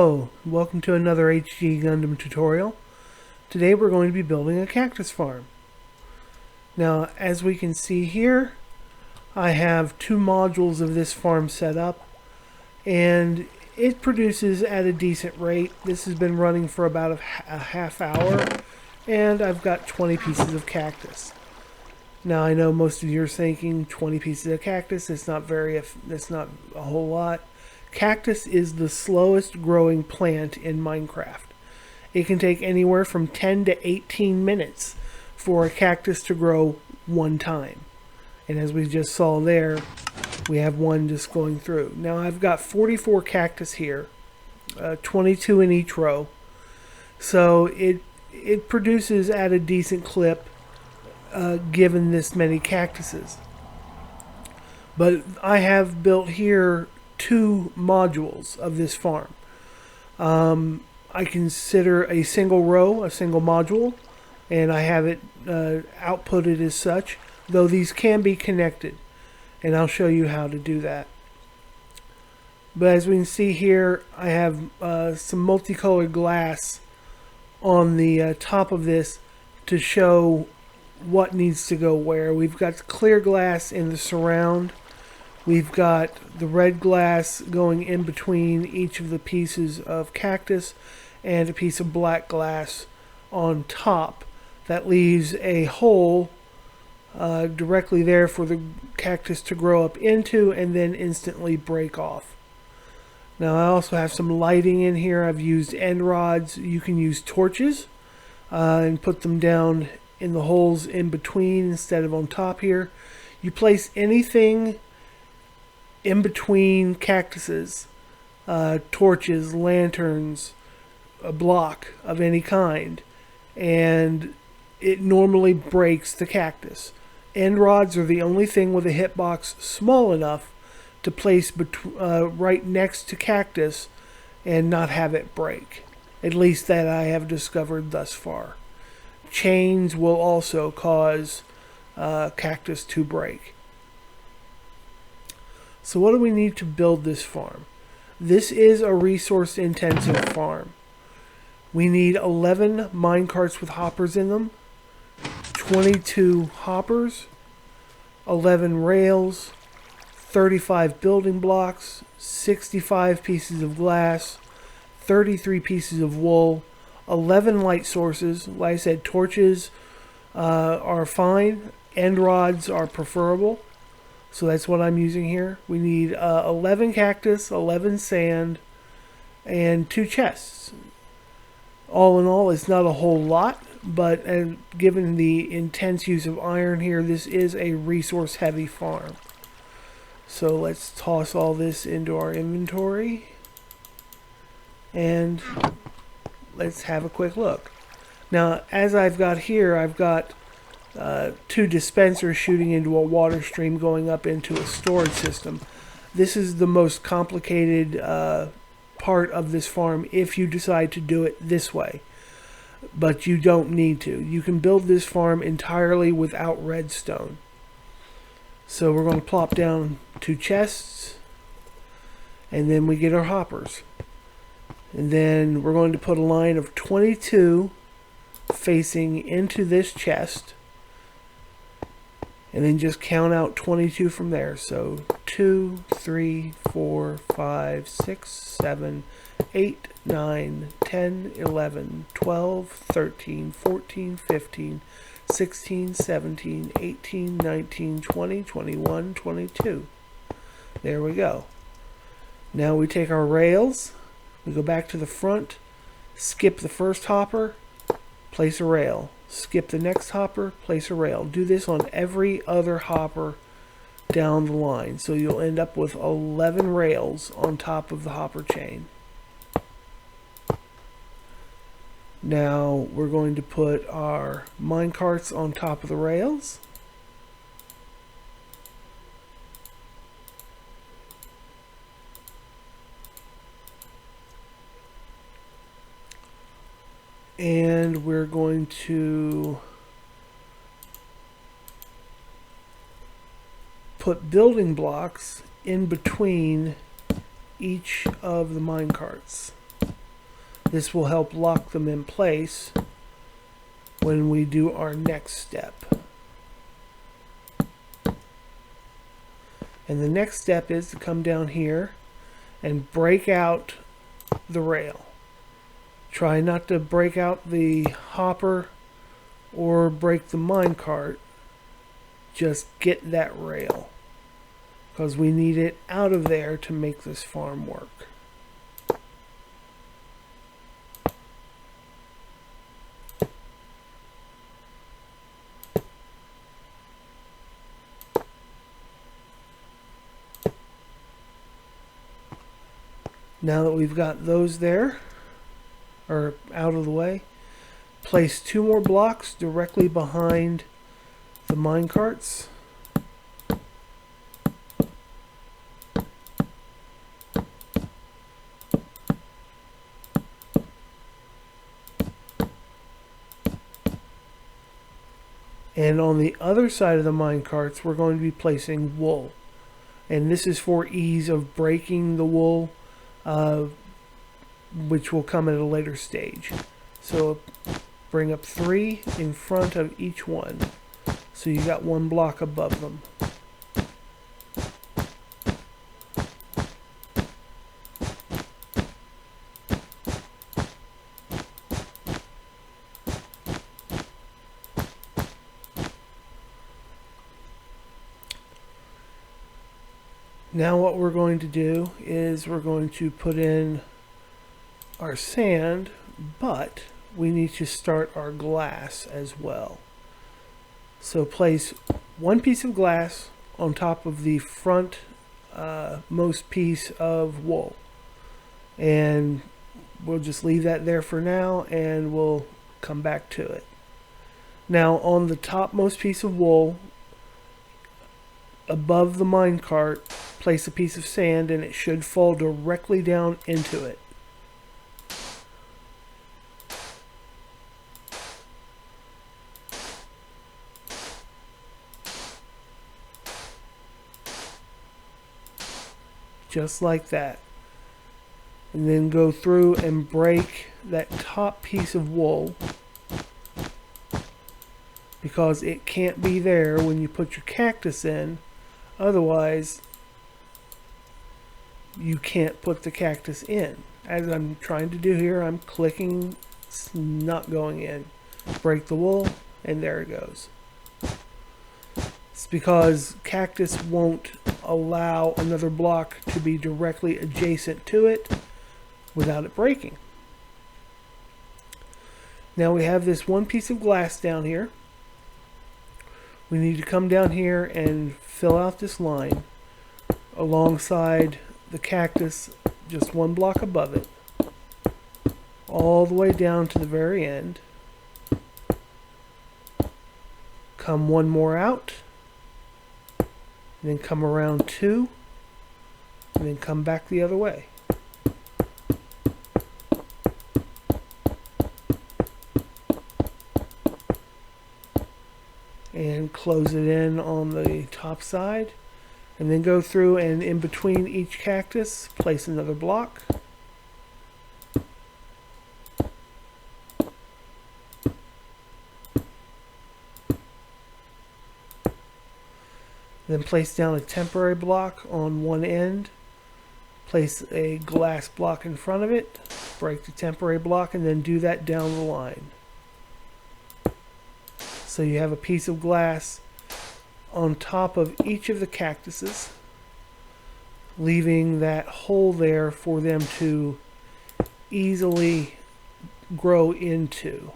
Hello, welcome to another HG Gundam tutorial. Today we're going to be building a cactus farm. Now, as we can see here, I have two modules of this farm set up, and it produces at a decent rate. This has been running for about a half hour, and I've got 20 pieces of cactus. Now, I know most of you are thinking 20 pieces of cactus, that's not a whole lot. Cactus is the slowest growing plant in Minecraft. It can take anywhere from 10 to 18 minutes for a cactus to grow one time. And as we just saw there, we have one just going through. Now I've got 44 cactus here, 22 in each row. So it produces at a decent clip given this many cactuses. But I have built here two modules of this farm. I consider a single row a single module, and I have it outputted as such, though these can be connected, and I'll show you how to do that. But as we can see here, I have some multicolored glass on the top of this to show what needs to go where. We've got clear glass in the surround. We've got the red glass going in between each of the pieces of cactus and a piece of black glass on top. That leaves a hole directly there for the cactus to grow up into and then instantly break off. Now I also have some lighting in here. I've used end rods. You can use torches and put them down in the holes in between instead of on top here. You place anything in between cactuses, torches, lanterns, a block of any kind, and it normally breaks the cactus. End rods are the only thing with a hitbox small enough to place right next to cactus and not have it break. At least that I have discovered thus far. Chains will also cause cactus to break. So what do we need to build this farm? This is a resource intensive farm. We need 11 minecarts with hoppers in them, 22 hoppers, 11 rails, 35 building blocks, 65 pieces of glass, 33 pieces of wool, 11 light sources. Like I said, torches are fine, end rods are preferable. So that's what I'm using here. We need 11 cactus, 11 sand, and 2 chests. All in all, it's not a whole lot, but given the intense use of iron here, this is a resource-heavy farm. So let's toss all this into our inventory, and let's have a quick look. Now, as I've got here, I've got 2 dispensers shooting into a water stream going up into a storage system. This is the most complicated part of this farm if you decide to do it this way. But you don't need to. You can build this farm entirely without redstone. So we're going to plop down 2 chests, and then we get our hoppers. And then we're going to put a line of 22 facing into this chest, and then just count out 22 from there. So 2, 3, 4, 5, 6, 7, 8, 9, 10, 11, 12, 13, 14, 15, 16, 17, 18, 19, 20, 21, 22. There we go. Now we take our rails, we go back to the front, skip the first hopper, place a rail. Skip the next hopper, place a rail. Do this on every other hopper down the line. So you'll end up with 11 rails on top of the hopper chain. Now we're going to put our minecarts on top of the rails. And we're going to put building blocks in between each of the minecarts. This will help lock them in place when we do our next step. And the next step is to come down here and break out the rail. Try not to break out the hopper or break the minecart. Just get that rail, because we need it out of there to make this farm work. Now that we've got those there, or out of the way, place 2 more blocks directly behind the minecarts. And on the other side of the minecarts, we're going to be placing wool. And this is for ease of breaking the wool, which will come at a later stage. So bring up 3 in front of each one. So you got 1 block above them. Now what we're going to do is we're going to put in our sand, but we need to start our glass as well. So place 1 piece of glass on top of the front most piece of wool. And we'll just leave that there for now, and we'll come back to it. Now on the topmost piece of wool, above the minecart, place a piece of sand, and it should fall directly down into it. Just like that. And then go through and break that top piece of wool, because it can't be there when you put your cactus in. Otherwise, you can't put the cactus in. As I'm trying to do here, I'm clicking, it's not going in. Break the wool, and there it goes. It's because cactus won't allow another block to be directly adjacent to it without it breaking. Now we have this 1 piece of glass down here. We need to come down here and fill out this line alongside the cactus, just 1 block above it, all the way down to the very end. Come 1 more out, and then come around 2, and then come back the other way. And close it in on the top side, and then go through and in between each cactus place another block. Then place down a temporary block on one end, place a glass block in front of it, break the temporary block, and then do that down the line. So you have a piece of glass on top of each of the cactuses, leaving that hole there for them to easily grow into.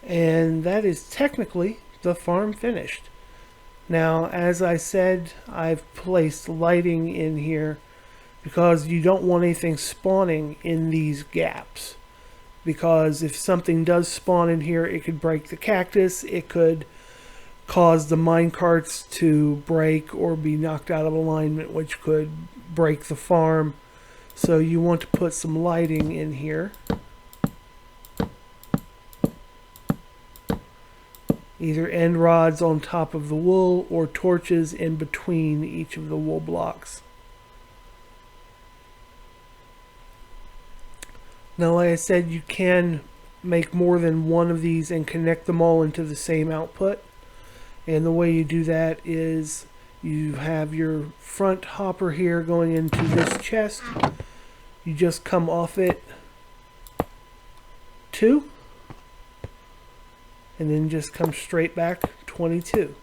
And that is technically the farm finished. Now, as I said, I've placed lighting in here because you don't want anything spawning in these gaps. Because if something does spawn in here, it could break the cactus, it could cause the minecarts to break or be knocked out of alignment, which could break the farm. So you want to put some lighting in here. Either end rods on top of the wool or torches in between each of the wool blocks. Now, like I said, you can make more than one of these and connect them all into the same output. And the way you do that is you have your front hopper here going into this chest. You just come off it 2, and then just come straight back 22.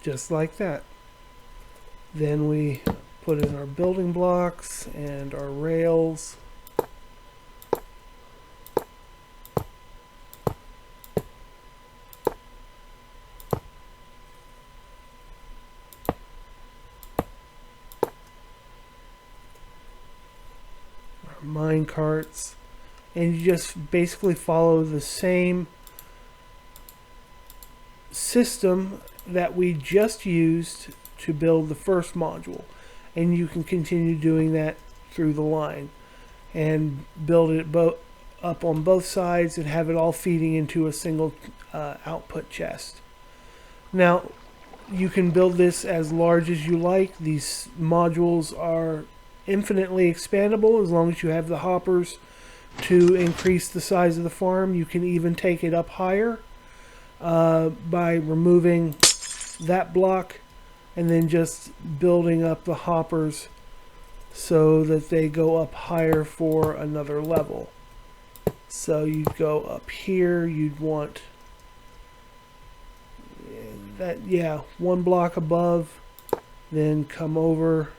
Just like that. Then we put in our building blocks and our rails. Our mine carts. And you just basically follow the same system that we just used to build the first module, and you can continue doing that through the line and build it up on both sides and have it all feeding into a single output chest. Now you can build this as large as you like. These modules are infinitely expandable as long as you have the hoppers to increase the size of the farm. You can even take it up higher by removing that block and then just building up the hoppers so that they go up higher for another level. So you'd go up here, you'd want that, yeah, one block above, then come over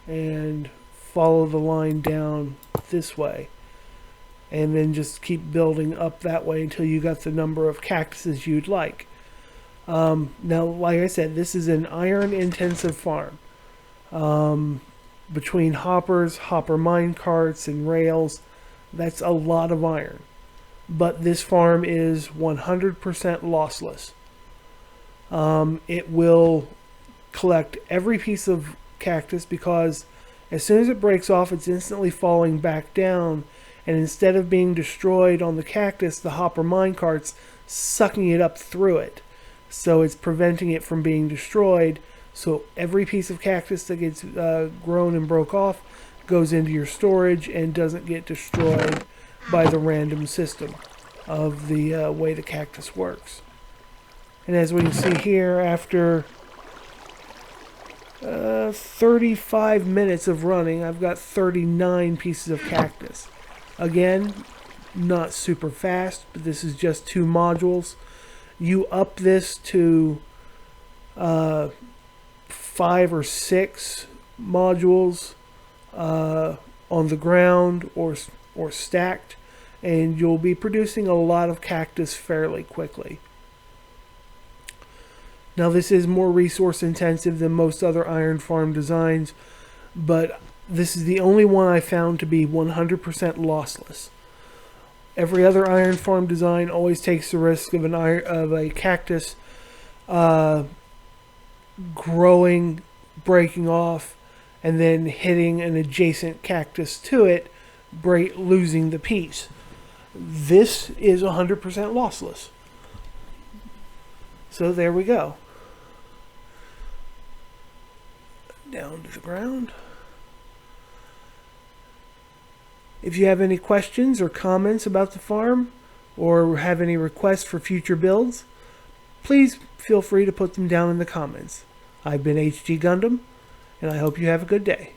and follow the line down this way, and then just keep building up that way until you got the number of cactuses you'd like. Now, like I said, this is an iron intensive farm. Between hoppers, hopper mine carts, and rails, that's a lot of iron. But this farm is 100% lossless. It will collect every piece of cactus because as soon as it breaks off, it's instantly falling back down, and instead of being destroyed on the cactus, the hopper mine cart's sucking it up through it. So it's preventing it from being destroyed. So every piece of cactus that gets grown and broke off goes into your storage and doesn't get destroyed by the random system of the way the cactus works. And as we can see here, after 35 minutes of running, I've got 39 pieces of cactus. Again, not super fast, but this is just 2 modules. You up this to 5 or 6 modules on the ground or stacked, and you'll be producing a lot of cactus fairly quickly. Now, this is more resource intensive than most other iron farm designs, but this is the only one I found to be 100% lossless. Every other iron farm design always takes the risk of a cactus growing, breaking off, and then hitting an adjacent cactus to it, losing the piece. This is 100% lossless. So there we go. Down to the ground. If you have any questions or comments about the farm, or have any requests for future builds, please feel free to put them down in the comments. I've been HG Gundam, and I hope you have a good day.